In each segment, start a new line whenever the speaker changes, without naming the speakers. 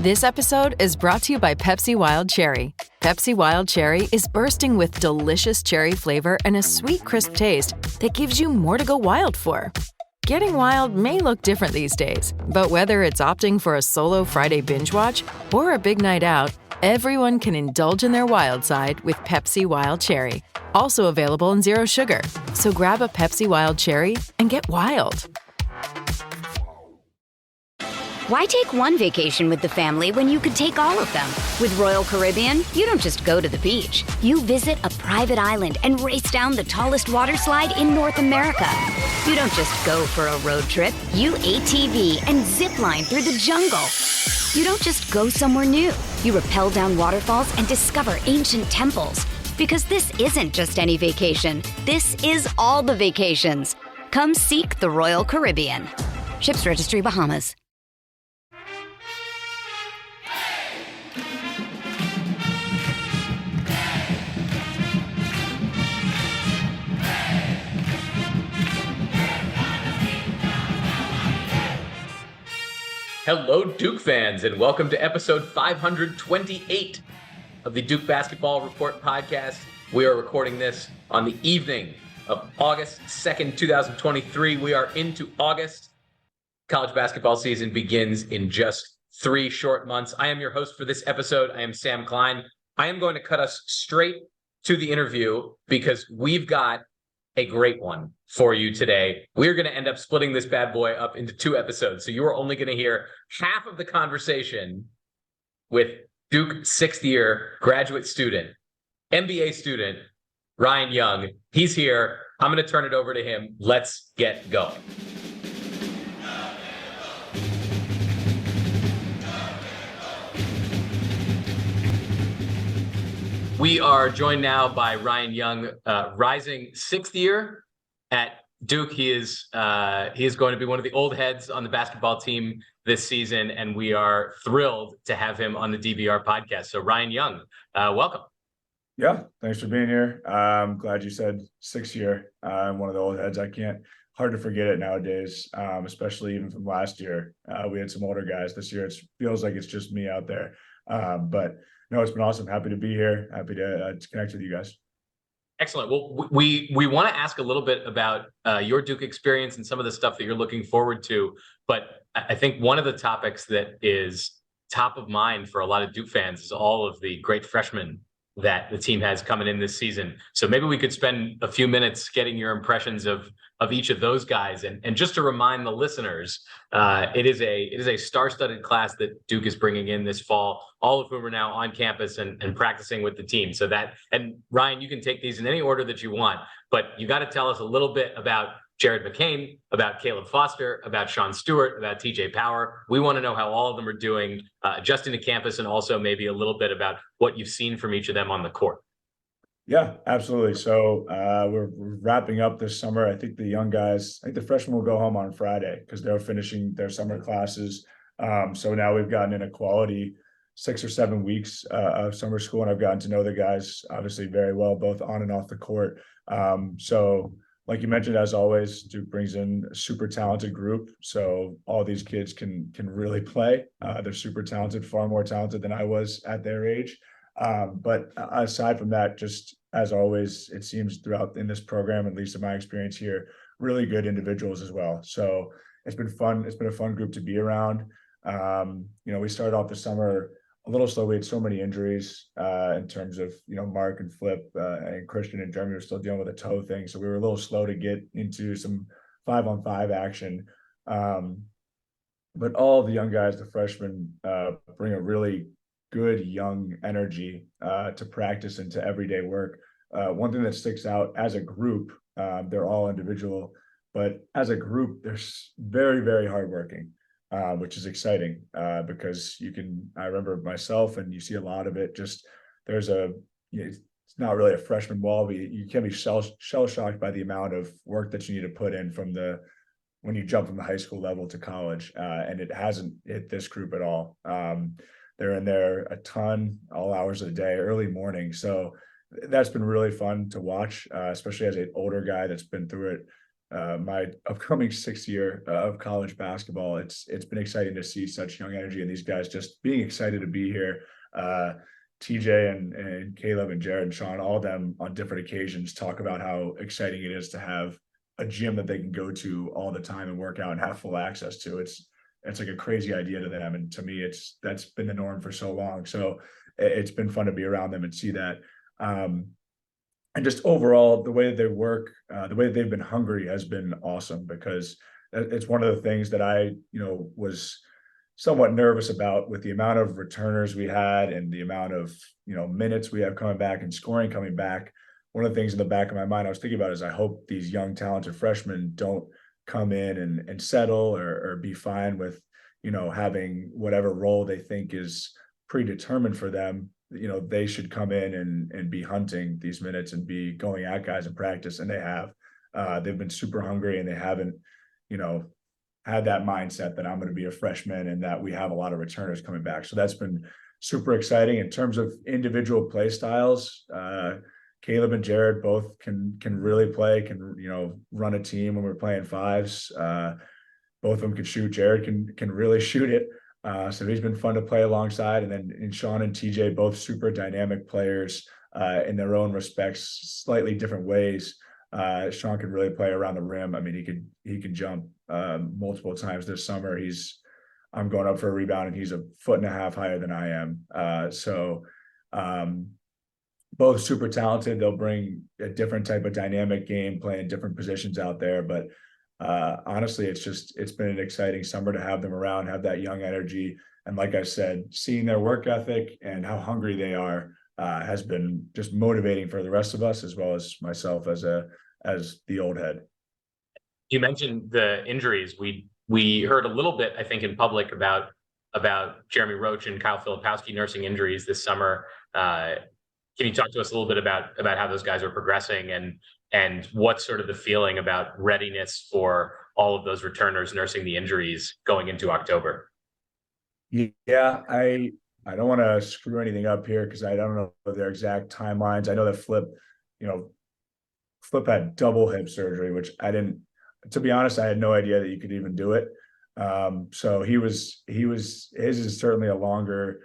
This episode is brought to you by Pepsi Wild Cherry. Pepsi Wild Cherry is bursting with delicious cherry flavor and a sweet, crisp taste that gives you more to go wild for. Getting wild may look different these days, but whether it's opting for a solo Friday binge watch or a big night out, everyone can indulge in their wild side with Pepsi Wild Cherry. Also available in Zero Sugar. So grab a Pepsi Wild Cherry and get wild.
Why take one vacation with the family when you could take all of them? With Royal Caribbean, you don't just go to the beach. You visit a private island and race down the tallest water slide in North America. You don't just go for a road trip. You ATV and zip line through the jungle. You don't just go somewhere new. You rappel down waterfalls and discover ancient temples. Because this isn't just any vacation. This is all the vacations. Come seek the Royal Caribbean. Ships Registry, Bahamas.
Hello, Duke fans, and welcome to episode 528 of the Duke Basketball Report podcast. We are recording this on the evening of August 2nd, 2023. We are into August. College basketball season begins in just 3 short months. I am your host for this episode. I am Sam Klein. I am going to cut us straight to the interview because we've got a great one for you today. We're going to end up splitting this bad boy up into 2 episodes. So you are only going to hear half of the conversation with Duke 6th year graduate student, MBA student, Ryan Young. He's here. I'm going to turn it over to him. Let's get going. We are joined now by Ryan Young, rising 6th year at Duke. He is going to be one of the old heads on the basketball team this season, and we are thrilled to have him on the DBR podcast. So Ryan Young, welcome.
Yeah, thanks for being here. I'm glad you said 6th year. I'm one of the old heads. Hard to forget it nowadays, especially even from last year. We had some older guys. This year it feels like it's just me out there. But no, it's been awesome. Happy to be here. Happy to connect with you guys.
Excellent. Well, we want to ask a little bit about your Duke experience and some of the stuff that you're looking forward to. But I think one of the topics that is top of mind for a lot of Duke fans is all of the great freshmen that the team has coming in this season. So maybe we could spend a few minutes getting your impressions of each of those guys. And just to remind the listeners, it is a star-studded class that Duke is bringing in this fall, all of whom are now on campus and practicing with the team. So that, and Ryan, you can take these in any order that you want, but you got to tell us a little bit about Jared McCain, about Caleb Foster, about Sean Stewart, about TJ Power. We want to know how all of them are doing adjusting to campus, and also maybe a little bit about what you've seen from each of them on the court.
Yeah, absolutely. So we're wrapping up this summer. I think the freshmen will go home on Friday because they're finishing their summer classes. So now we've gotten in a quality 6 or 7 weeks of summer school, and I've gotten to know the guys obviously very well, both on and off the court. So like you mentioned, as always, Duke brings in a super talented group. So all these kids can really play. They're super talented, far more talented than I was at their age. But aside from that, just as always, it seems throughout in this program, at least in my experience here, really good individuals as well. So it's been fun. It's been a fun group to be around. We started off the summer a little slow. We had so many injuries in terms of, Mark and Flip and Christian and Jeremy were still dealing with a toe thing. So we were a little slow to get into some 5-on-5 action. But all of the young guys, the freshmen, bring a really good young energy to practice and to everyday work. One thing that sticks out as a group, they're all individual, but as a group, they're very, very hardworking, which is exciting because I remember myself, and you see a lot of it, just it's not really a freshman wall, but you can be shell-shocked by the amount of work that you need to put in when you jump from the high school level to college, and it hasn't hit this group at all. They're in there a ton, all hours of the day, early morning. So that's been really fun to watch, especially as an older guy that's been through it my upcoming 6th year of college basketball. It's been exciting to see such young energy and these guys just being excited to be here. TJ and Caleb and Jared and Sean, all of them on different occasions talk about how exciting it is to have a gym that they can go to all the time and work out and have full access to. It's like a crazy idea to them, and to me, that's been the norm for so long. So it's been fun to be around them and see that. And just overall, the way that they work, the way that they've been hungry has been awesome, because it's one of the things that I, was somewhat nervous about with the amount of returners we had and the amount of, minutes we have coming back and scoring coming back. One of the things in the back of my mind I was thinking about is I hope these young talented freshmen don't come in and settle or be fine with, having whatever role they think is predetermined for them. They should come in and be hunting these minutes and be going at guys in practice. And they have. They've been super hungry, and they haven't, had that mindset that I'm going to be a freshman and that we have a lot of returners coming back. So that's been super exciting. In terms of individual play styles, Caleb and Jared both can really play, can, run a team when we're playing fives. Both of them can shoot. Jared can really shoot it. So he's been fun to play alongside. And then Sean and TJ, both super dynamic players in their own respects, slightly different ways. Sean can really play around the rim. I mean, he can jump multiple times this summer. I'm going up for a rebound and he's 1.5 feet higher than I am. So both super talented. They'll bring a different type of dynamic game, playing different positions out there. But honestly, it's been an exciting summer to have them around, have that young energy. And like I said, seeing their work ethic and how hungry they are has been just motivating for the rest of us, as well as myself as the old head.
You mentioned the injuries. We heard a little bit, I think, in public about Jeremy Roach and Kyle Filipowski nursing injuries this summer. Can you talk to us a little bit about how those guys are progressing and what's sort of the feeling about readiness for all of those returners nursing the injuries going into October?
Yeah, I don't want to screw anything up here because I don't know their exact timelines. I know that Flip had double hip surgery, which to be honest, I had no idea that you could even do it. So his is certainly a longer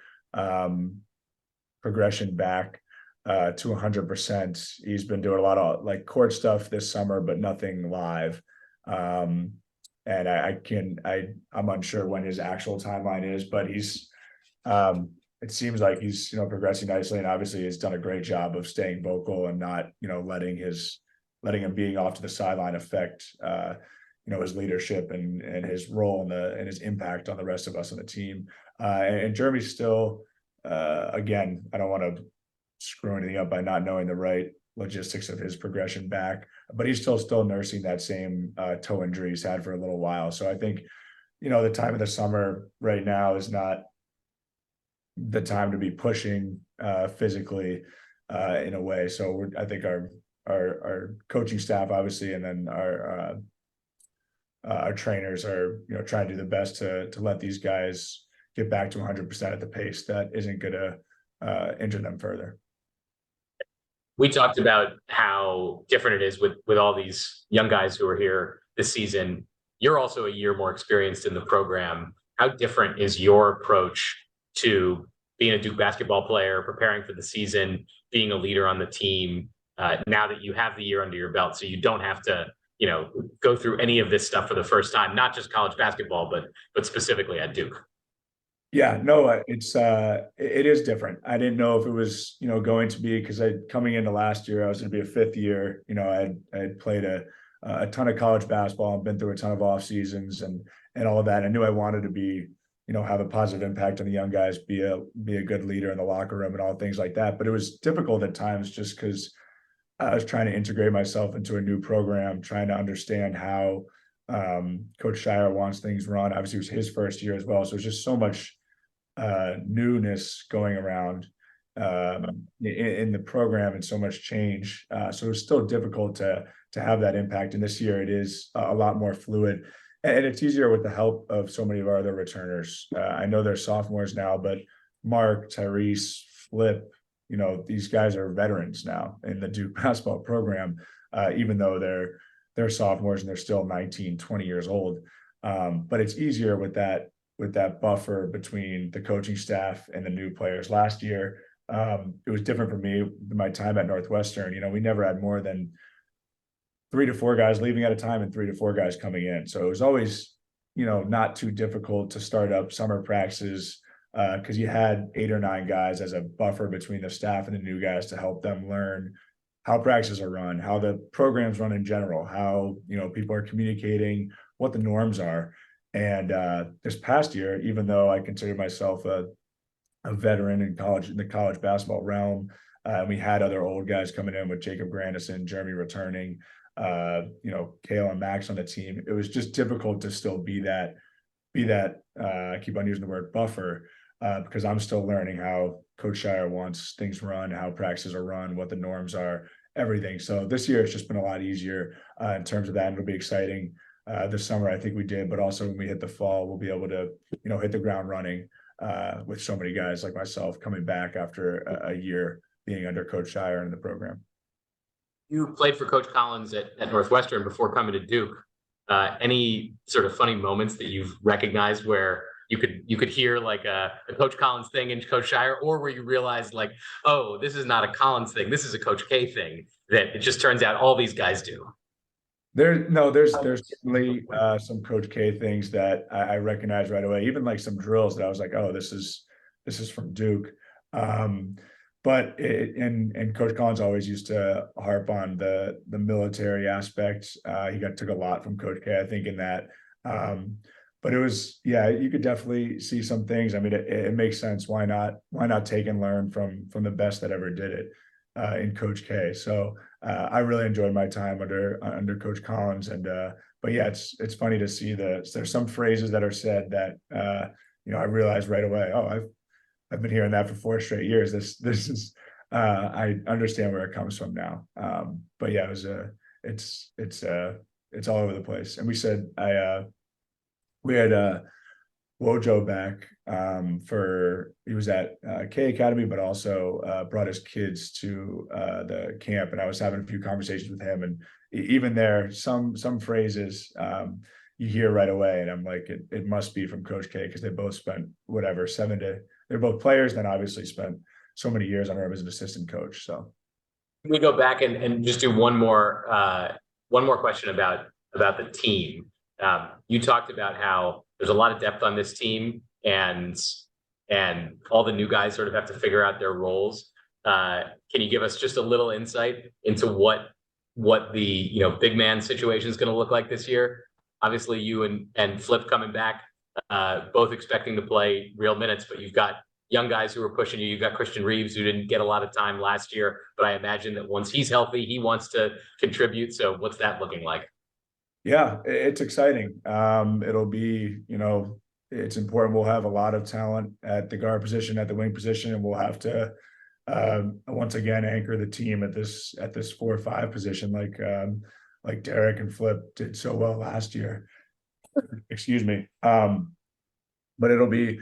progression back to 100%. He's been doing a lot of like court stuff this summer, but nothing live. And I'm unsure when his actual timeline is, but it seems like he's, progressing nicely, and obviously he's done a great job of staying vocal and not, letting him being off to the sideline affect, his leadership and his role and his impact on the rest of us on the team. And Jeremy's still, again, I don't want to screw anything up by not knowing the right logistics of his progression back, but he's still nursing that same toe injury he's had for a little while. So I think, the time of the summer right now is not the time to be pushing physically in a way. So I think our coaching staff, obviously, and then our trainers are, trying to do the best to let these guys get back to 100% at the pace that isn't going to injure them further.
We talked about how different it is with all these young guys who are here this season. You're also a year more experienced in the program. How different is your approach to being a Duke basketball player, preparing for the season, being a leader on the team, now that you have the year under your belt, so you don't have to, go through any of this stuff for the first time, not just college basketball, but specifically at Duke?
Yeah, no, it is different. I didn't know if it was, going to be, because coming into last year, I was going to be a fifth year. I had played a ton of college basketball and been through a ton of off seasons and all of that. I knew I wanted to be, have a positive impact on the young guys, be a good leader in the locker room and all things like that. But it was difficult at times just because I was trying to integrate myself into a new program, trying to understand how Coach Shire wants things run. Obviously, it was his first year as well. So it was just so much newness going around in the program and so much change. So it was still difficult to have that impact. And this year it is a lot more fluid, and it's easier with the help of so many of our other returners. I know they're sophomores now, but Mark, Tyrese, Flip, these guys are veterans now in the Duke basketball program, even though they're they're sophomores and they're still 19, 20 years old. But it's easier with that buffer between the coaching staff and the new players. Last year, it was different for me. My time at Northwestern, we never had more than 3 to 4 guys leaving at a time and 3 to 4 guys coming in. So it was always, not too difficult to start up summer practices because you had 8 or 9 guys as a buffer between the staff and the new guys to help them learn how practices are run, how the programs run in general, how, people are communicating, what the norms are. And this past year, even though I consider myself a veteran in the college basketball realm, we had other old guys coming in with Jacob Grandison, Jeremy returning, Kale and Max on the team. It was just difficult to still be that I keep on using the word buffer because I'm still learning how Coach Shire wants things run, how practices are run, what the norms are, everything. So this year it's just been a lot easier in terms of that. And it'll be exciting this summer. I think we did, but also when we hit the fall, we'll be able to, hit the ground running with so many guys like myself coming back after a year being under Coach Shire in the program.
You played for Coach Collins at Northwestern before coming to Duke. Any sort of funny moments that you've recognized where you could hear like a Coach Collins thing in Coach Shire, or where you realized like, oh, this is not a Collins thing, this is a Coach K thing that it just turns out all these guys do?
There's certainly some Coach K things that I recognize right away, even like some drills that I was like, oh, this is from Duke. But Coach Collins always used to harp on the military aspect. He took a lot from Coach K, I think, in that. But it was, you could definitely see some things. I mean, it makes sense. Why not take and learn from the best that ever did it in Coach K? So I really enjoyed my time under Coach Collins. And but yeah, it's funny to see there's some phrases that are said that I realized right away. Oh, I've been hearing that for 4 straight years. This is I understand where it comes from now. But yeah, it's all over the place. And we had Wojo back he was at K Academy, but also brought his kids to the camp, and I was having a few conversations with him, and even there, some phrases you hear right away, and I'm like, it must be from Coach K, because they both spent they're both players, then obviously spent so many years under him as an assistant coach. So
we go back and just do one more question about the team. You talked about how there's a lot of depth on this team, and all the new guys sort of have to figure out their roles. Can you give us just a little insight into what the big man situation is going to look like this year? Obviously, you and Flip coming back, both expecting to play real minutes, but you've got young guys who are pushing you. You've got Christian Reeves, who didn't get a lot of time last year, but I imagine that once he's healthy, he wants to contribute. So what's that looking like?
Yeah, it's exciting. It'll be, it's important. We'll have a lot of talent at the guard position, at the wing position, and we'll have to once again anchor the team at this 4-5 position, like Derek and Flip did so well last year. Excuse me. But it'll be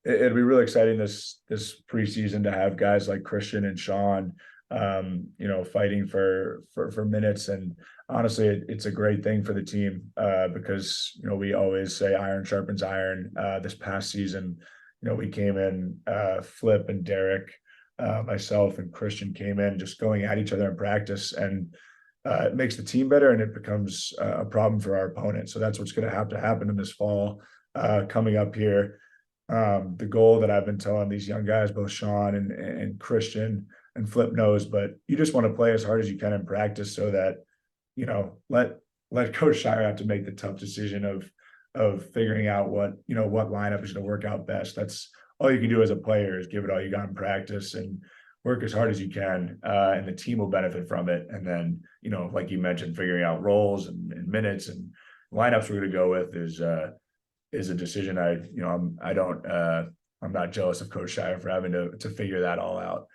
really exciting this preseason to have guys like Christian and Sean, fighting for minutes. And honestly, it's a great thing for the team because, we always say iron sharpens iron. This past season, we came in, Flip and Derek, myself and Christian came in just going at each other in practice, and it makes the team better, and it becomes a problem for our opponent. So that's what's going to have to happen in this fall coming up here. The goal that I've been telling these young guys, both Sean and Christian and Flip knows, but you just want to play as hard as you can in practice so that, let Coach Shire have to make the tough decision of figuring out what lineup is going to work out best. That's all you can do as a player, is give it all you got in practice and work as hard as you can, and the team will benefit from it. And then, like you mentioned, figuring out roles and minutes and lineups we're going to go with is a decision I'm not jealous of Coach Shire for having to figure that all out.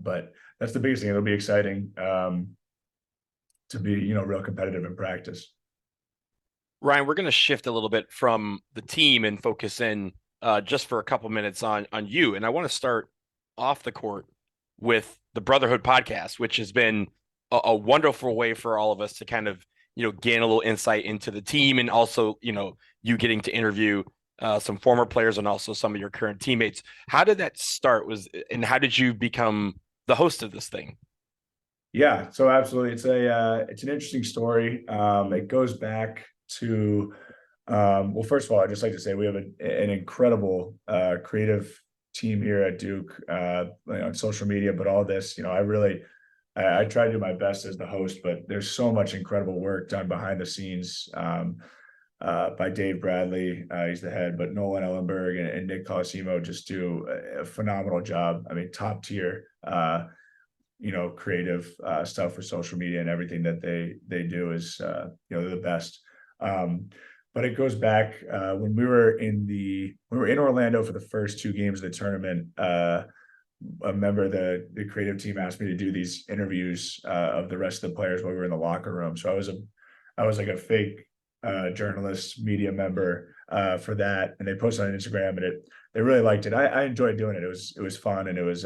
But that's the biggest thing. It'll be exciting to be, real competitive in practice.
Ryan, we're going to shift a little bit from the team and focus in just for a couple minutes on you. And I want to start off the court with the Brotherhood podcast, which has been a wonderful way for all of us to kind of gain a little insight into the team, and also, you getting to interview some former players and also some of your current teammates. How did that start? And how did you become the host of this thing?
Yeah, so absolutely, it's an interesting story. It goes back to well, first of all, I'd just like to say we have an incredible creative team here at Duke, on social media, but all this, I try to do my best as the host, but there's so much incredible work done behind the scenes by Dave Bradley. He's the head, but Nolan Ellenberg and Nick Colosimo just do a phenomenal job. I mean, top tier, creative stuff for social media, and everything that they do is, they're the best. But it goes back when we were in Orlando for the first two games of the tournament. A member of the creative team asked me to do these interviews of the rest of the players while we were in the locker room. So I was like a fake journalist media member for that, and they posted on Instagram, and they really liked it. I enjoyed doing it. It was fun, and it was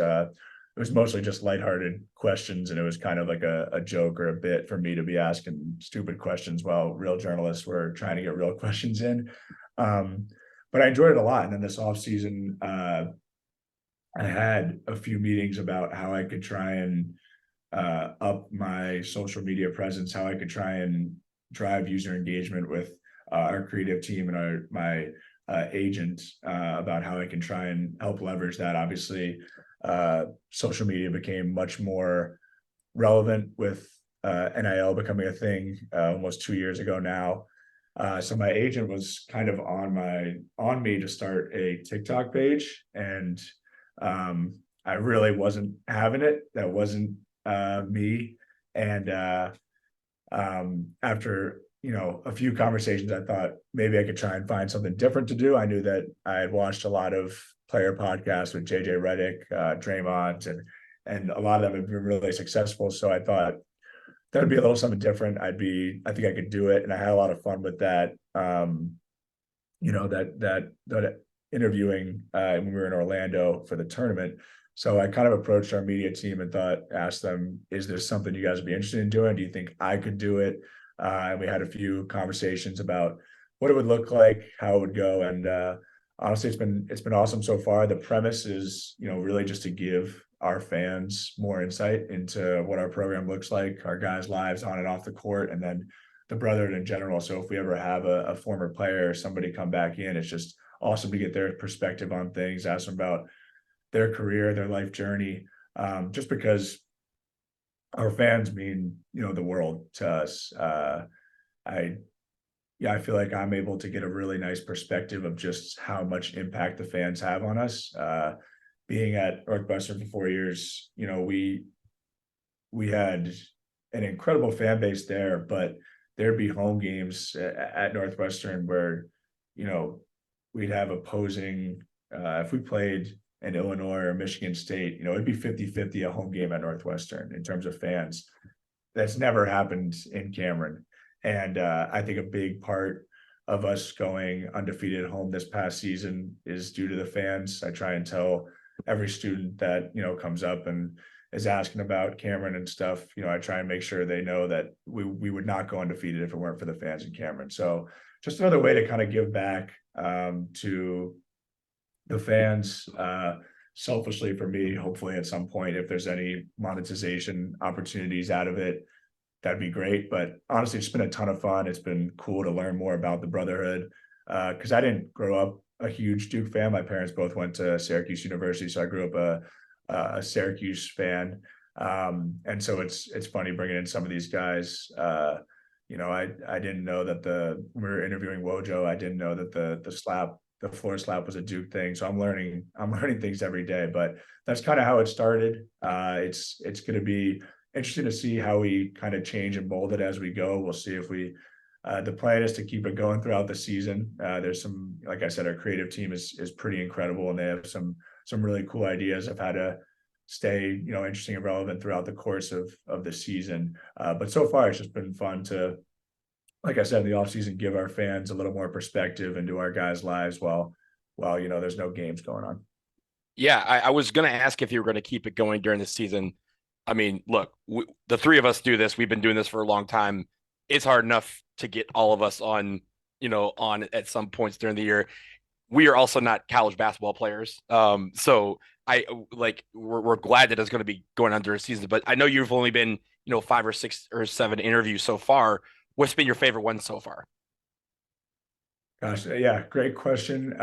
mostly just lighthearted questions, and it was kind of like a joke or a bit for me to be asking stupid questions while real journalists were trying to get real questions in. But I enjoyed it a lot. And then this off season, I had a few meetings about how I could try and up my social media presence, how I could try and drive user engagement with our creative team and my agent, about how I can try and help leverage that. Obviously, social media became much more relevant with NIL becoming a thing almost 2 years ago now. So my agent was kind of on me to start a TikTok page, and I really wasn't having it. That wasn't me. And after a few conversations, I thought maybe I could try and find something different to do. I knew that I had watched a lot of player podcasts with JJ Redick, Draymond, and a lot of them have been really successful. So I thought that would be a little something different. I think I could do it, and I had a lot of fun with that. That interviewing when we were in Orlando for the tournament. So I kind of approached our media team and asked them, is there something you guys would be interested in doing? Do you think I could do it? And we had a few conversations about what it would look like, how it would go. And honestly, it's been awesome so far. The premise is, really just to give our fans more insight into what our program looks like, our guys' lives on and off the court, and then the Brotherhood in general. So if we ever have a former player or somebody come back in, it's just awesome to get their perspective on things, ask them about their career, their life journey, just because our fans mean, the world to us. I feel like I'm able to get a really nice perspective of just how much impact the fans have on us. Being at Northwestern for 4 years, we had an incredible fan base there, but there'd be home games at Northwestern where, we'd have opposing, if we played in Illinois or Michigan State, it'd be 50-50 a home game at Northwestern in terms of fans. That's never happened in Cameron. And I think a big part of us going undefeated at home this past season is due to the fans. I try and tell every student that, comes up and is asking about Cameron and stuff, I try and make sure they know that we would not go undefeated if it weren't for the fans in Cameron. So just another way to kind of give back to the fans, selfishly for me. Hopefully at some point, if there's any monetization opportunities out of it, that'd be great. But honestly, it's been a ton of fun. It's been cool to learn more about the Brotherhood, because I didn't grow up a huge Duke fan. My parents both went to Syracuse University, so I grew up a Syracuse fan. And so it's funny bringing in some of these guys. I didn't know that when we were interviewing Wojo, I didn't know that the floor slap was a Duke thing. So I'm learning things every day, but that's kind of how it started. It's going to be interesting to see how we kind of change and mold it as we go. We'll see if the plan is to keep it going throughout the season. There's some, like I said, our creative team is pretty incredible, and they have some really cool ideas of how to stay, interesting and relevant throughout the course of the season. But so far, it's just been fun to, like I said, in the offseason, give our fans a little more perspective into our guys' lives while there's no games going on.
Yeah, I was going to ask if you were going to keep it going during the season. I mean, look, the three of us do this. We've been doing this for a long time. it's hard enough to get all of us on, on at some points during the year. We are also not college basketball players. So we're glad that it's going to be going on during the season, but I know you've only been, 5 or 6 or 7 interviews so far. What's been your favorite one so far?
Gosh, yeah, great question.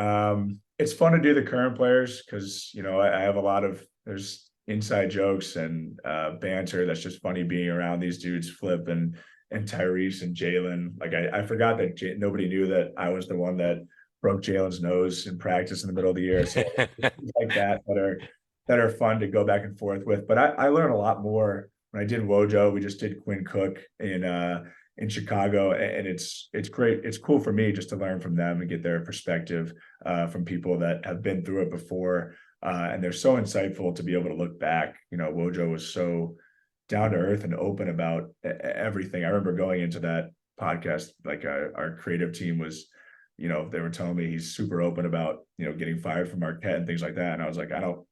It's fun to do the current players because, I have there's inside jokes and banter that's just funny being around these dudes, Flip and Tyrese and Jalen. Like I forgot that nobody knew that I was the one that broke Jalen's nose in practice in the middle of the year. So like that are fun to go back and forth with. But I learned a lot more when I did Wojo. We just did Quinn Cook in Chicago, and it's great. It's cool for me just to learn from them and get their perspective from people that have been through it before. And they're so insightful to be able to look back. Wojo was so down to earth and open about everything. I remember going into that podcast, like our creative team was, they were telling me he's super open about, getting fired from Marquette and things like that. And I was like, I don't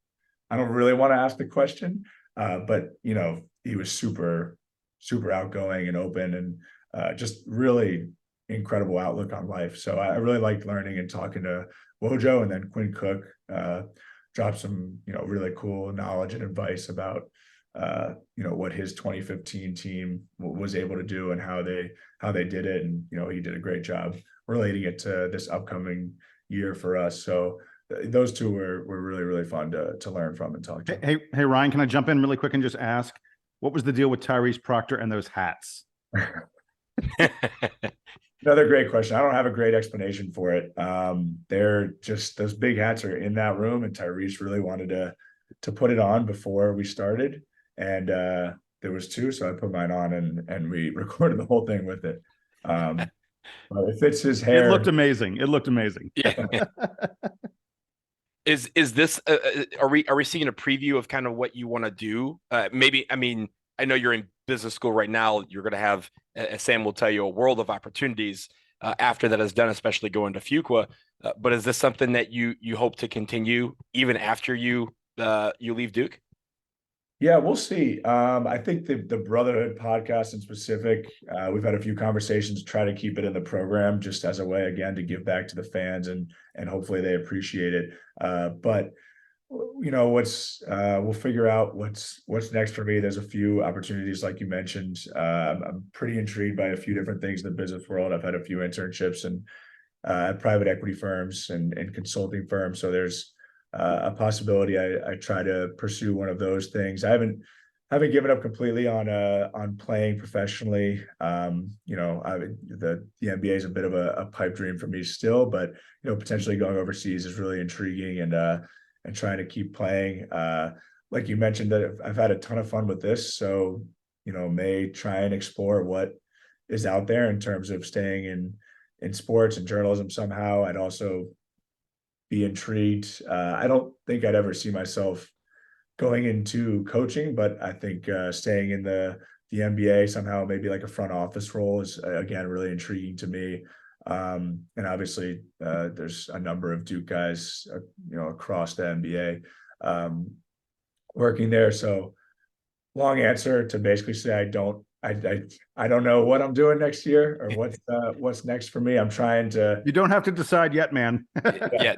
really want to ask the question. But, he was super, super outgoing and open and just really incredible outlook on life. So I really liked learning and talking to Wojo, and then Quinn Cook dropped some, really cool knowledge and advice about, what his 2015 team was able to do and how they did it. And, he did a great job relating it to this upcoming year for us. So those two were really, really fun to learn from and talk to.
Hey, Ryan, can I jump in really quick and just ask, what was the deal with Tyrese Proctor and those hats?
Another great question. I don't have a great explanation for it. They're just, those big hats are in that room, and Tyrese really wanted to put it on before we started. And there was 2, so I put mine on and we recorded the whole thing with it. But it fits his hair.
It looked amazing.
Yeah. Is this are we seeing a preview of kind of what you want to do? Maybe, I mean, I know you're in business school right now. You're going to have, as Sam will tell you, a world of opportunities after that is done, especially going to Fuqua. But is this something that you hope to continue even after you leave Duke?
Yeah, we'll see. I think the Brotherhood podcast in specific, we've had a few conversations to try to keep it in the program just as a way, again, to give back to the fans and hopefully they appreciate it. But we'll figure out what's next for me. There's a few opportunities, like you mentioned. I'm pretty intrigued by a few different things in the business world. I've had a few internships and at private equity firms and consulting firms. So there's a possibility I try to pursue one of those things. I haven't given up completely on playing professionally. The NBA is a bit of a pipe dream for me still, but potentially going overseas is really intriguing and trying to keep playing. Like you mentioned, that I've had a ton of fun with this, so may try and explore what is out there in terms of staying in sports and journalism somehow. I'd also be intrigued. I don't think I'd ever see myself going into coaching, but I think staying in the NBA somehow, maybe like a front office role, is again really intriguing to me. And obviously there's a number of Duke guys across the NBA working there. So long answer to basically say I don't know what I'm doing next year or what's next for me. I'm trying to.
You don't have to decide yet, man.
Yeah,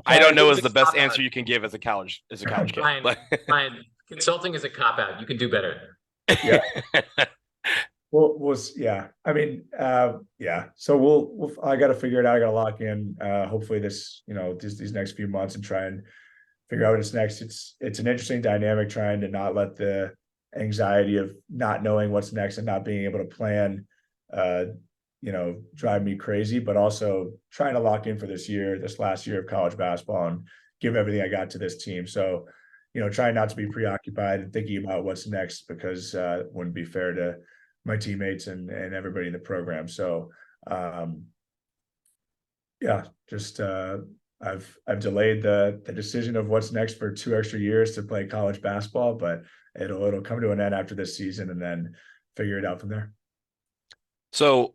I don't know is the best answer you can give as a college kid.
Ryan, consulting is a cop out. You can do better.
Yeah. Yeah. I mean, yeah. So I got to figure it out. I got to lock in. Hopefully this, these next few months and try and figure out what's next. It's an interesting dynamic trying to not let the anxiety of not knowing what's next and not being able to plan drive me crazy, but also trying to lock in for this last year of college basketball and give everything I got to this team. So trying not to be preoccupied and thinking about what's next, because it wouldn't be fair to my teammates and everybody in the program. So just I've delayed the decision of what's next for 2 extra years to play college basketball, but it'll come to an end after this season and then figure it out from there.
So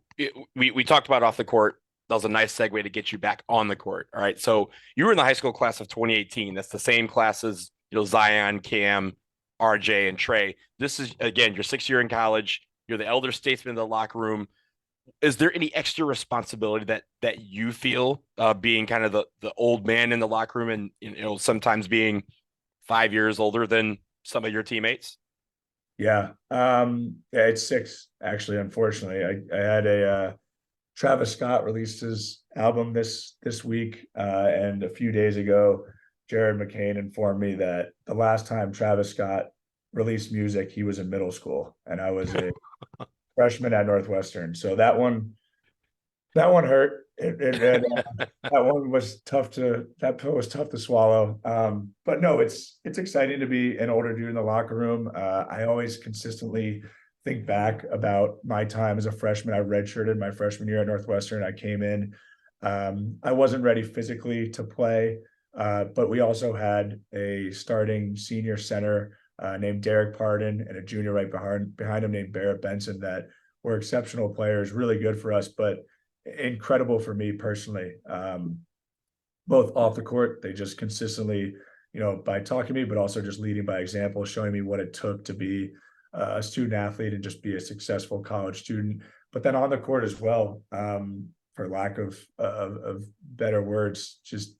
we talked about off the court. That was a nice segue to get you back on the court. All right. So you were in the high school class of 2018. That's the same class as Zion, Cam, RJ, and Trey. This is, again, your 6th year in college. you're the elder statesman in the locker room. Is there any extra responsibility that you feel being kind of the old man in the locker room and, sometimes being 5 years older than some of your teammates?
Yeah. Yeah, it's 6, actually, unfortunately. I had Travis Scott released his album this week, and a few days ago, Jared McCain informed me that the last time Travis Scott released music, he was in middle school, and I was a freshman at Northwestern. So that one hurt. That one was tough to swallow. But no, it's exciting to be an older dude in the locker room. I always consistently think back about my time as a freshman. I redshirted my freshman year at Northwestern. I came in. I wasn't ready physically to play, but we also had a starting senior center named Derek Pardon and a junior right behind him named Barrett Benson that were exceptional players, really good for us, but incredible for me personally. Both off the court, they just consistently, by talking to me, but also just leading by example, showing me what it took to be a student athlete and just be a successful college student. But then on the court as well, for lack of better words, just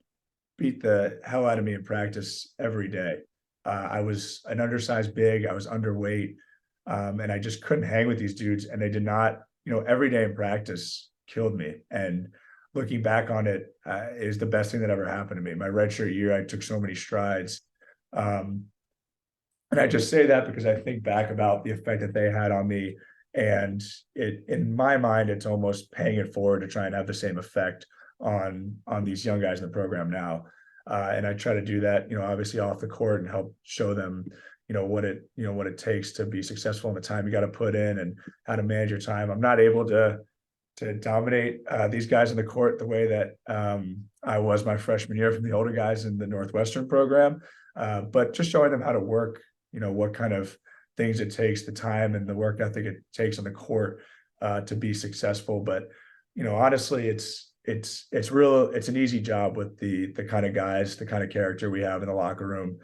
beat the hell out of me in practice every day. I was an undersized big, I was underweight, and I just couldn't hang with these dudes. And they did not, every day in practice killed me. And looking back on it, is the best thing that ever happened to me. My redshirt year, I took so many strides. And I just say that because I think back about the effect that they had on me. And in my mind, it's almost paying it forward to try and have the same effect on these young guys in the program now. And I try to do that, obviously off the court and help show them, what it takes to be successful in the time you got to put in and how to manage your time. I'm not able to dominate these guys in the court the way that I was my freshman year from the older guys in the Northwestern program, but just showing them how to work, what kind of things it takes, the time and the work ethic it takes on the court to be successful. But honestly, it's an easy job with the kind of guys, the kind of character we have in the locker room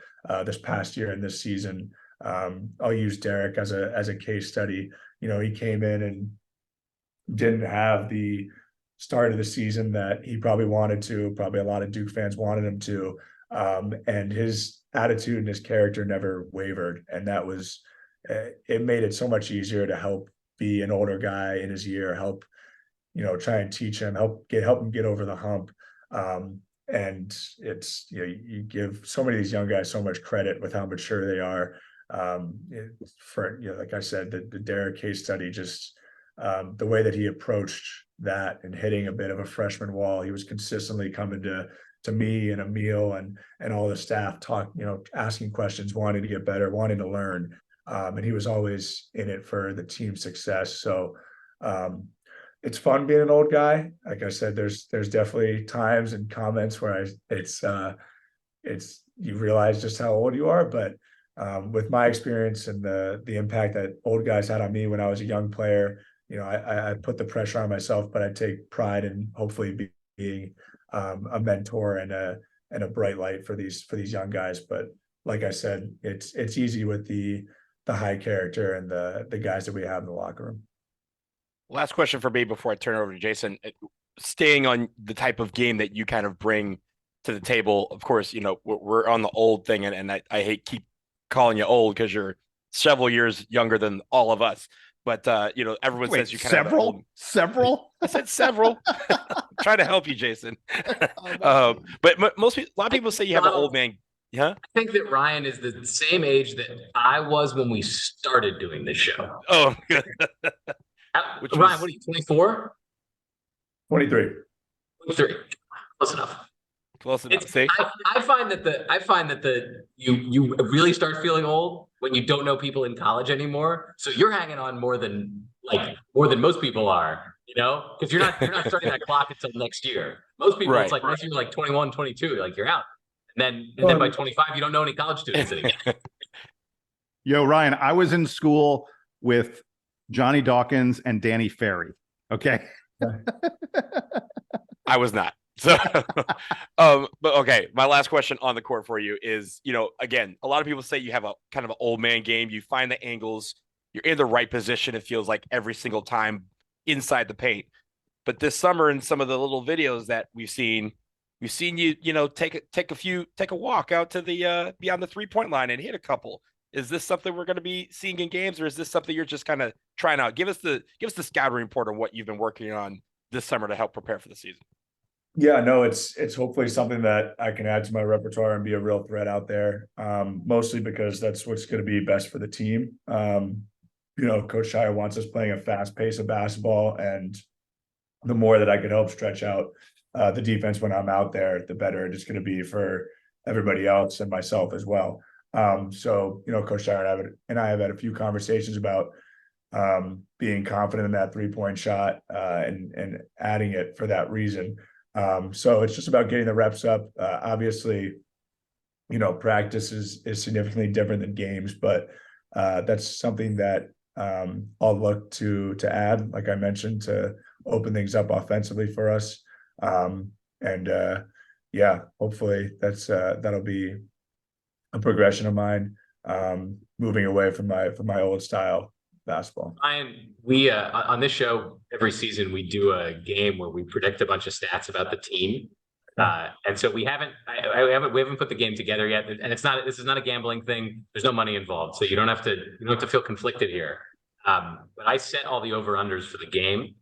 this past year and this season. I'll use Derek as a case study. He came in and didn't have the start of the season that he probably wanted to, probably a lot of Duke fans wanted him to. And his attitude and his character never wavered. And that was, it made it so much easier to help be an older guy in his year, help, try and teach him, help him get over the hump. And it's, you give so many of these young guys so much credit with how mature they are. For, like I said, the Derek case study, just the way that he approached that and hitting a bit of a freshman wall. He was consistently coming to me and Emil and all the staff, asking questions, wanting to get better, wanting to learn. And he was always in it for the team's success. So it's fun being an old guy. Like I said, there's definitely times and comments where it's you realize just how old you are. But with my experience and the impact that old guys had on me when I was a young player, I put the pressure on myself, but I take pride in hopefully being a mentor and a bright light for these young guys. But like I said, it's easy with the high character and the guys that we have in the locker room.
Last question for me before I turn it over to Jason. Staying on the type of game that you kind of bring to the table, of course, we're on the old thing, and I hate keep calling you old because you're several years younger than all of us. But everyone says you kind of
several.
I said several. Trying to help you, Jason. But a lot of people say you have an old man. Yeah,
I think that Ryan is the same age that I was when we started doing this show.
Oh,
Ryan, what are you, 24?
23.
23. Close enough.
Close enough. See?
I find that you really start feeling old when you don't know people in college anymore. So you're hanging on more than most people are, because you're not starting that clock until next year. Most people, It's like once you're like 21, 22, you're out. And then by 25, you don't know any college students anymore.
Yo, Ryan, I was in school with Johnny Dawkins and Danny Ferry. Okay.
I was not. So, but okay. My last question on the court for you is, again, a lot of people say you have a kind of an old man game. You find the angles, you're in the right position. It feels like every single time inside the paint. But this summer, in some of the little videos that we've seen you, take a walk out to the beyond the 3-point line and hit a couple. Is this something we're going to be seeing in games, or is this something you're just kind of trying out? Give us the scouting report on what you've been working on this summer to help prepare for the season.
Yeah, no, it's hopefully something that I can add to my repertoire and be a real threat out there. Mostly because that's what's going to be best for the team. Coach Shire wants us playing a fast pace of basketball, and the more that I could help stretch out the defense when I'm out there, the better it's going to be for everybody else and myself as well. Coach Shire and I have had a few conversations about being confident in that 3-point shot and adding it for that reason. So it's just about getting the reps up. Obviously, practice is significantly different than games, but that's something that I'll look to add, like I mentioned, to open things up offensively for us. Hopefully that'll be a progression of mine, moving away from my old style basketball.
Ryan, we on this show every season we do a game where we predict a bunch of stats about the team, and so we haven't put the game together yet. And this is not a gambling thing. There's no money involved, so you don't have to feel conflicted here. But I set all the over unders for the game,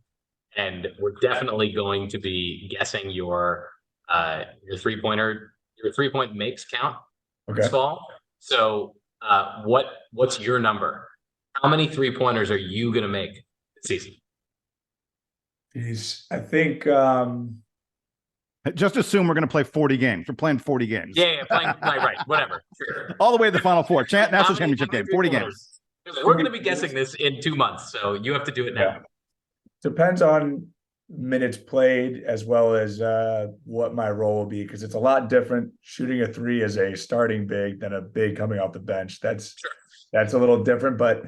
and we're definitely going to be guessing your 3-point makes count this fall. So what's your number? How many 3-pointers are you going to make this season?
I think
just assume we're going to play 40 games. We're playing 40 games.
Yeah, playing right, whatever. Sure.
All the way to the Final Four. National championship game, 40 games.
We're going to be guessing this in 2 months, so you have to do it now.
Yeah. Depends on minutes played as well as what my role will be, because it's a lot different shooting a 3 as a starting big than a big coming off the bench. That's a little different, but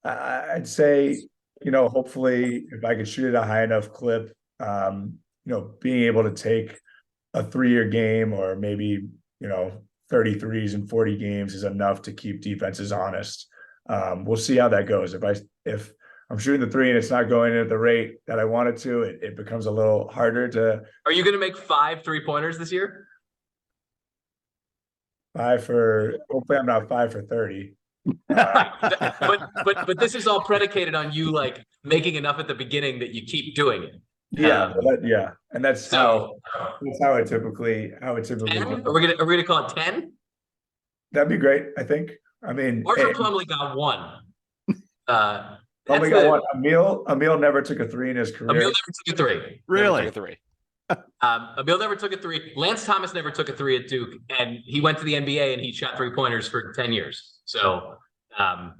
I'd say, hopefully if I could shoot at a high enough clip, being able to take a 3-year game or maybe, 33s in 40 games is enough to keep defenses honest. We'll see how that goes. If I'm shooting the 3 and it's not going at the rate that I want it to, it becomes a little harder to.
Are you going to make 5 3-pointers this year?
Hopefully I'm not 5 for 30.
But this is all predicated on you like making enough at the beginning that you keep doing it.
And that's how it typically.
10? Are we gonna call it 10?
That'd be great. I think. I mean,
Marshall Plumlee got 1.
Plumlee got 1. Emil never took a 3 in his career.
Emil never took a 3.
Really?
Emil never took a 3. Lance Thomas never took a 3 at Duke, and he went to the NBA and he shot 3-pointers for 10 years. So you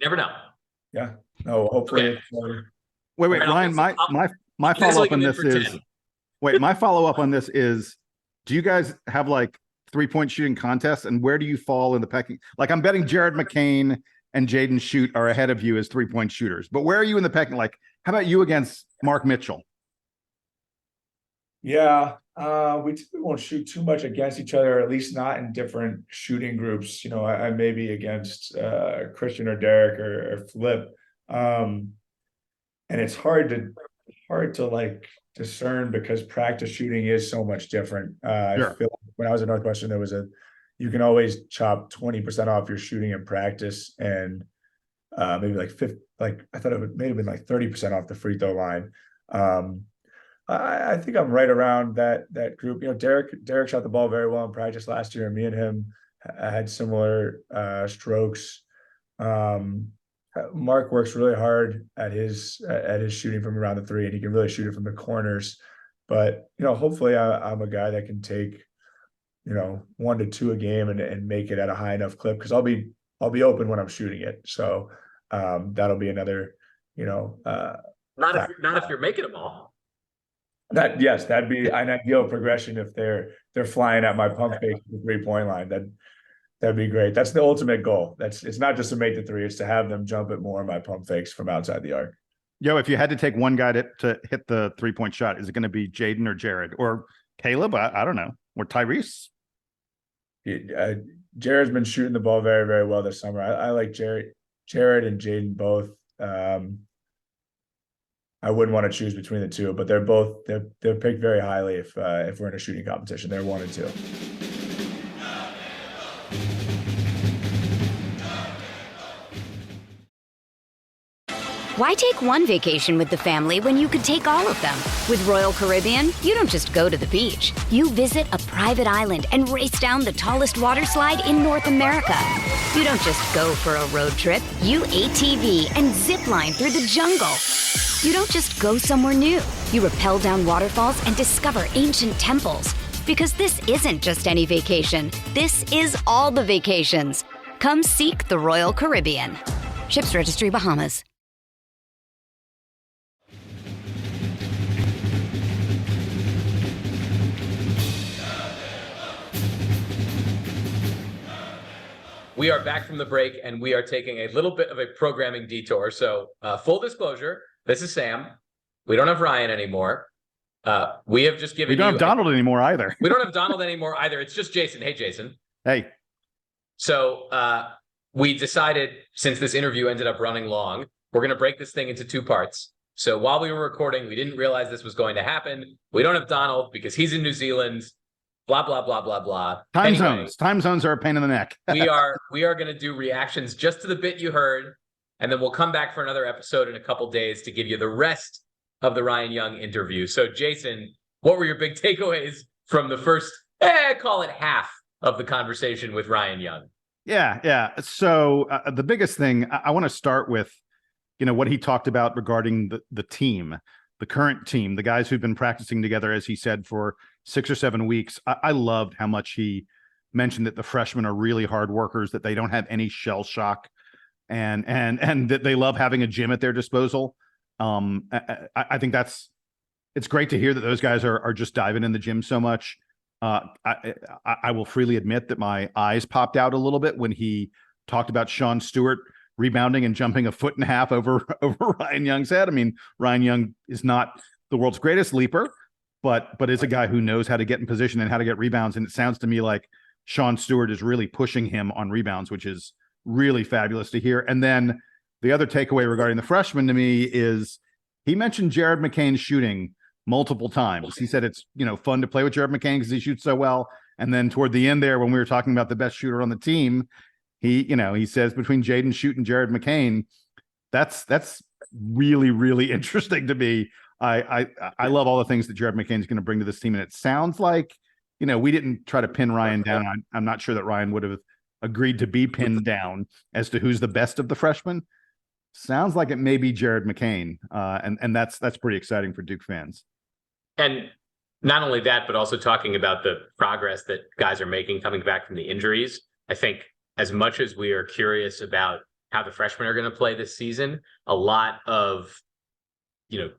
never know.
Yeah. No. Hopefully.
Okay.
Wait, Ryan. My follow up on this is. Wait, my follow up on this is. Do you guys have like 3-point shooting contests, and where do you fall in the pecking? Like, I'm betting Jared McCain and Jaden Schutt are ahead of you as 3-point shooters, but where are you in the pecking? Like, how about you against Mark Mitchell?
Yeah, we typically won't shoot too much against each other, at least not in different shooting groups. I may be against Christian or Derek or Flip, and it's hard to like discern because practice shooting is so much different.
Sure.
I feel like when I was at Northwestern, you can always chop 20% off your shooting in practice, and maybe like 50. Like I thought it may have been like 30% off the free throw line. I think I'm right around that group. Derek shot the ball very well in practice last year, and me and him had similar strokes. Mark works really hard at his shooting from around the 3, and he can really shoot it from the corners. But hopefully I'm a guy that can take 1 to 2 a game and make it at a high enough clip, because I'll be open when I'm shooting it. So that'll be another
not if you're making them all.
That'd be an ideal progression if they're flying at my pump fake to the 3-point line. That'd be great. That's the ultimate goal. It's not just to make the 3, it's to have them jump it more in my pump fakes from outside the arc.
Yo, if you had to take one guy to hit the 3-point shot, is it going to be Jaden or Jared or Caleb? I don't know. Or Tyrese?
Jared's been shooting the ball very, very well this summer. I like Jared Jared and Jaden both. I wouldn't want to choose between the two, but they're picked very highly if we're in a shooting competition. They're 1 and 2.
Why take one vacation with the family when you could take all of them? With Royal Caribbean, you don't just go to the beach. You visit a private island and race down the tallest water slide in North America. You don't just go for a road trip. You ATV and zip line through the jungle. You don't just go somewhere new. You rappel down waterfalls and discover ancient temples. Because this isn't just any vacation. This is all the vacations. Come seek the Royal Caribbean. Ships Registry, Bahamas.
We are back from the break, and we are taking a little bit of a programming detour. So full disclosure, this is Sam. We don't have Ryan anymore. We have just given
We don't have Donald anymore either.
We don't have Donald anymore either. It's just Jason. Hey, Jason.
Hey.
So we decided, since this interview ended up running long, we're going to break this thing into 2 parts. So while we were recording, we didn't realize this was going to happen. We don't have Donald because he's in New Zealand. Blah, blah, blah, blah, blah.
Time zones are a pain in the neck.
we are going to do reactions just to the bit you heard, and then we'll come back for another episode in a couple days to give you the rest of the Ryan Young interview. So, Jason, what were your big takeaways from the first, call it half of the conversation with Ryan Young?
Yeah. So the biggest thing I want to start with, what he talked about regarding the team, the current team, the guys who've been practicing together, as he said, for 6 or 7 weeks. I loved how much he mentioned that the freshmen are really hard workers, that they don't have any shell shock, and that they love having a gym at their disposal. I think it's great to hear that those guys are just diving in the gym so much. I will freely admit that my eyes popped out a little bit when he talked about Sean Stewart rebounding and jumping 1.5 feet over Ryan Young's head. I mean, Ryan Young is not the world's greatest leaper, but is a guy who knows how to get in position and how to get rebounds. And it sounds to me like Sean Stewart is really pushing him on rebounds, which is really fabulous to hear. And then the other takeaway regarding the freshman to me is he mentioned Jared McCain's shooting multiple times. He said it's, fun to play with Jared McCain because he shoots so well. And then toward the end there, when we were talking about the best shooter on the team, he says between Jaden Schutt and Jared McCain, that's really, really interesting to me. I love all the things that Jared McCain is going to bring to this team. And it sounds like, we didn't try to pin Ryan down. I'm not sure that Ryan would have agreed to be pinned down as to who's the best of the freshmen. Sounds like it may be Jared McCain. And that's pretty exciting for Duke fans.
And not only that, but also talking about the progress that guys are making coming back from the injuries. I think as much as we are curious about how the freshmen are going to play this season, a lot of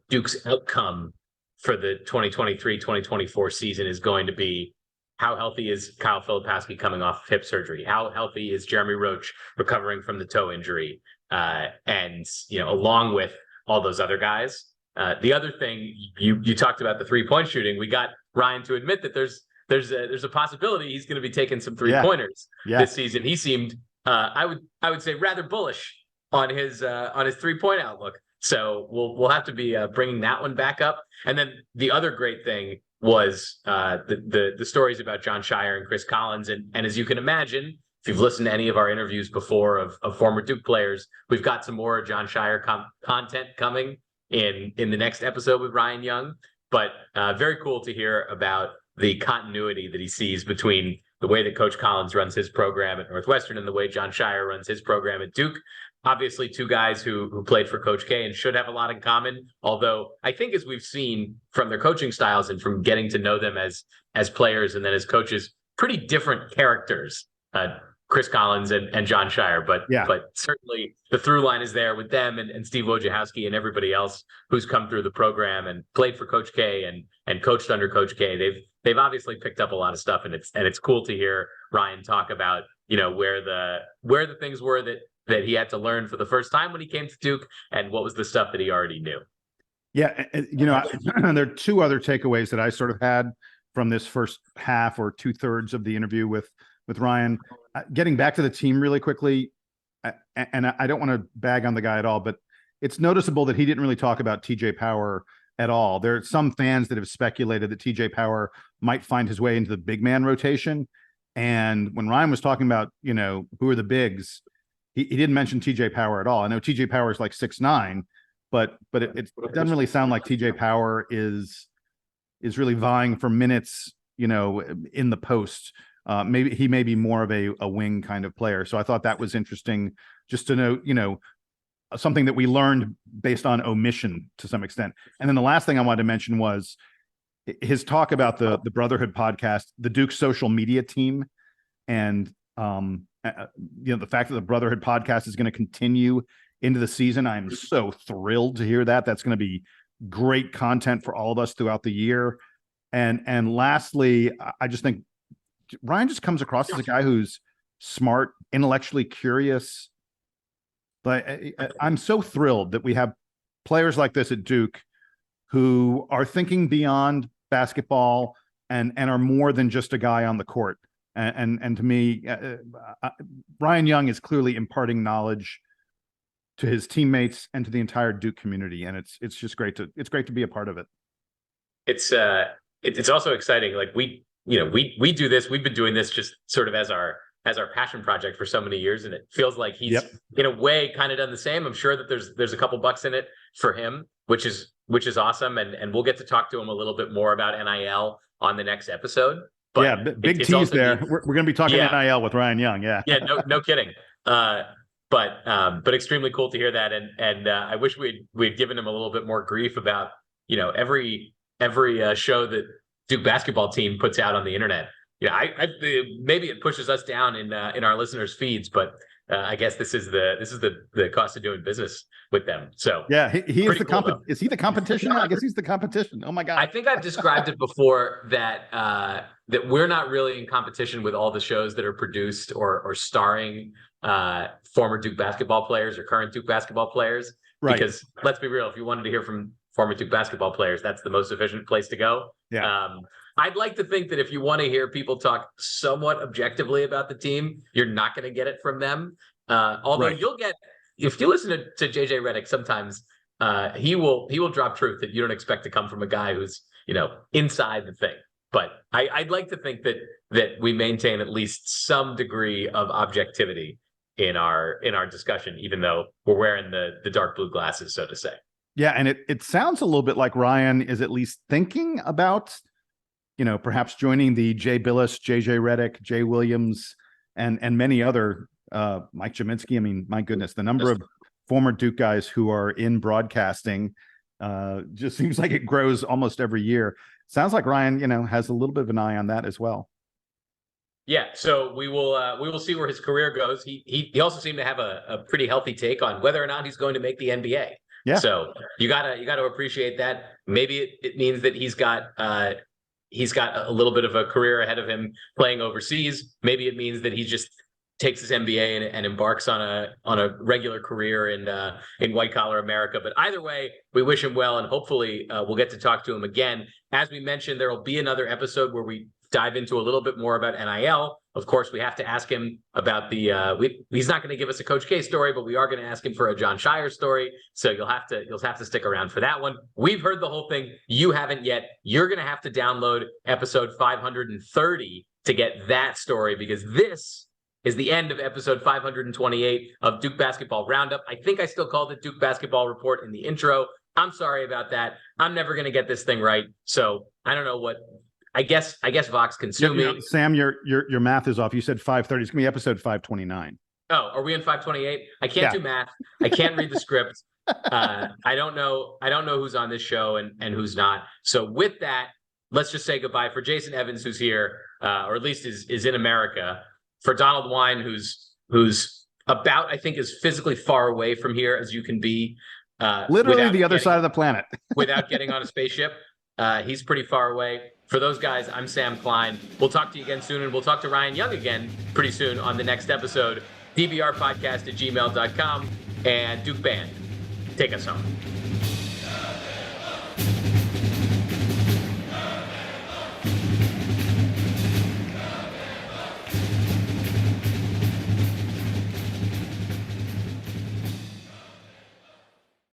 Duke's outcome for the 2023-2024 season is going to be how healthy is Kyle Filipowski coming off of hip surgery? How healthy is Jeremy Roach recovering from the toe injury? And along with all those other guys. The other thing you talked about, the 3-point shooting. We got Ryan to admit that there's a possibility he's going to be taking some 3-pointers this season. He seemed I would say rather bullish on his 3-point outlook. So we'll have to be bringing that one back up. And then the other great thing was the stories about Jon Scheyer and Chris Collins. And as you can imagine, if you've listened to any of our interviews before of former Duke players, we've got some more Jon Scheyer content coming in the next episode with Ryan Young. But very cool to hear about the continuity that he sees between the way that Coach Collins runs his program at Northwestern and the way Jon Scheyer runs his program at Duke. Obviously, two guys who played for Coach K and should have a lot in common. Although I think, as we've seen from their coaching styles and from getting to know them as players and then as coaches, pretty different characters, Chris Collins and Jon Scheyer. But certainly the through line is there with them and Steve Wojciechowski and everybody else who's come through the program and played for Coach K and coached under Coach K. They've obviously picked up a lot of stuff, and it's cool to hear Ryan talk about where the things were that he had to learn for the first time when he came to Duke, and what was the stuff that he already knew.
Yeah, there are two other takeaways that I sort of had from this first half or 2/3 of the interview with Ryan. Getting back to the team really quickly, and I don't want to bag on the guy at all, but it's noticeable that he didn't really talk about TJ Power at all. There are some fans that have speculated that TJ Power might find his way into the big man rotation. And when Ryan was talking about, who are the bigs, he didn't mention TJ Power at all. I know TJ Power is like 6'9", but it doesn't really sound like TJ Power is really vying for minutes, in the post. Maybe he may be more of a wing kind of player. So I thought that was interesting just to know, something that we learned based on omission to some extent. And then the last thing I wanted to mention was his talk about the Brotherhood podcast, the Duke social media team, and the fact that the Brotherhood podcast is going to continue into the season. I'm so thrilled to hear that. That's going to be great content for all of us throughout the year. And lastly, I just think Ryan just comes across as a guy who's smart, intellectually curious. But I'm so thrilled that we have players like this at Duke who are thinking beyond basketball and are more than just a guy on the court. And to me, Ryan Young is clearly imparting knowledge to his teammates and to the entire Duke community, and it's just great to be a part of it.
It's also exciting. Like we do this. We've been doing this just sort of as our passion project for so many years, and it feels like he's in a way kind of done the same. I'm sure that there's a couple bucks in it for him, which is awesome, and we'll get to talk to him a little bit more about NIL on the next episode. But
yeah, big tease there. We're going to be talking NIL with Ryan Young. Yeah,
no kidding. But extremely cool to hear that, and I wish we'd given him a little bit more grief about every show that Duke basketball team puts out on the internet. Maybe it pushes us down in our listeners' feeds, but I guess this is the cost of doing business with them. So
yeah, he is the cool, is he the competition? I guess he's the competition. Oh my God!
I think I've described it before that we're not really in competition with all the shows that are produced or starring former Duke basketball players or current Duke basketball players.
Right.
Because let's be real, if you wanted to hear from former Duke basketball players, that's the most efficient place to go.
Yeah.
I'd like to think that if you want to hear people talk somewhat objectively about the team, you're not going to get it from them. Although you'll get, if you listen to JJ Redick, sometimes he will drop truth that you don't expect to come from a guy who's inside the thing. But I'd like to think that we maintain at least some degree of objectivity in our discussion, even though we're wearing the dark blue glasses, so to say.
Yeah, and it sounds a little bit like Ryan is at least thinking about perhaps joining the Jay Billis, JJ Redick, Jay Williams, and many other Mike Jaminski. I mean, my goodness, the number of former Duke guys who are in broadcasting just seems like it grows almost every year. Sounds like Ryan, has a little bit of an eye on that as well.
Yeah, so we will see where his career goes. He also seemed to have a pretty healthy take on whether or not he's going to make the NBA.
Yeah.
So you gotta appreciate that. Maybe it means that he's got a little bit of a career ahead of him playing overseas. Maybe it means that he just takes his MBA and embarks on a regular career in white collar America. But either way, we wish him well, and hopefully we'll get to talk to him again. As we mentioned, there will be another episode where we dive into a little bit more about NIL. Of course, we have to ask him about he's not going to give us a Coach K story, but we are going to ask him for a John Shire story. So you'll have to stick around for that one. We've heard the whole thing. You haven't yet. You're going to have to download episode 530 to get that story, because this is the end of episode 528 of Duke Basketball Roundup. I think I still called it Duke Basketball Report in the intro. I'm sorry about that. I'm never going to get this thing right. So I don't know what. I guess Vox can sue me.
Sam, your math is off. You said 530. It's gonna be episode 529.
Oh, are we in 528? I can't do math. I can't read the script. I don't know who's on this show and who's not. So with that, let's just say goodbye for Jason Evans, who's here, or at least is in America. For Donald Wine, who's about, I think, as physically far away from here as you can be.
Literally the other side of the planet.
Without getting on a spaceship. He's pretty far away. For those guys, I'm Sam Klein. We'll talk to you again soon, and we'll talk to Ryan Young again pretty soon on the next episode. dbrpodcast@gmail.com, and Duke Band, take us home.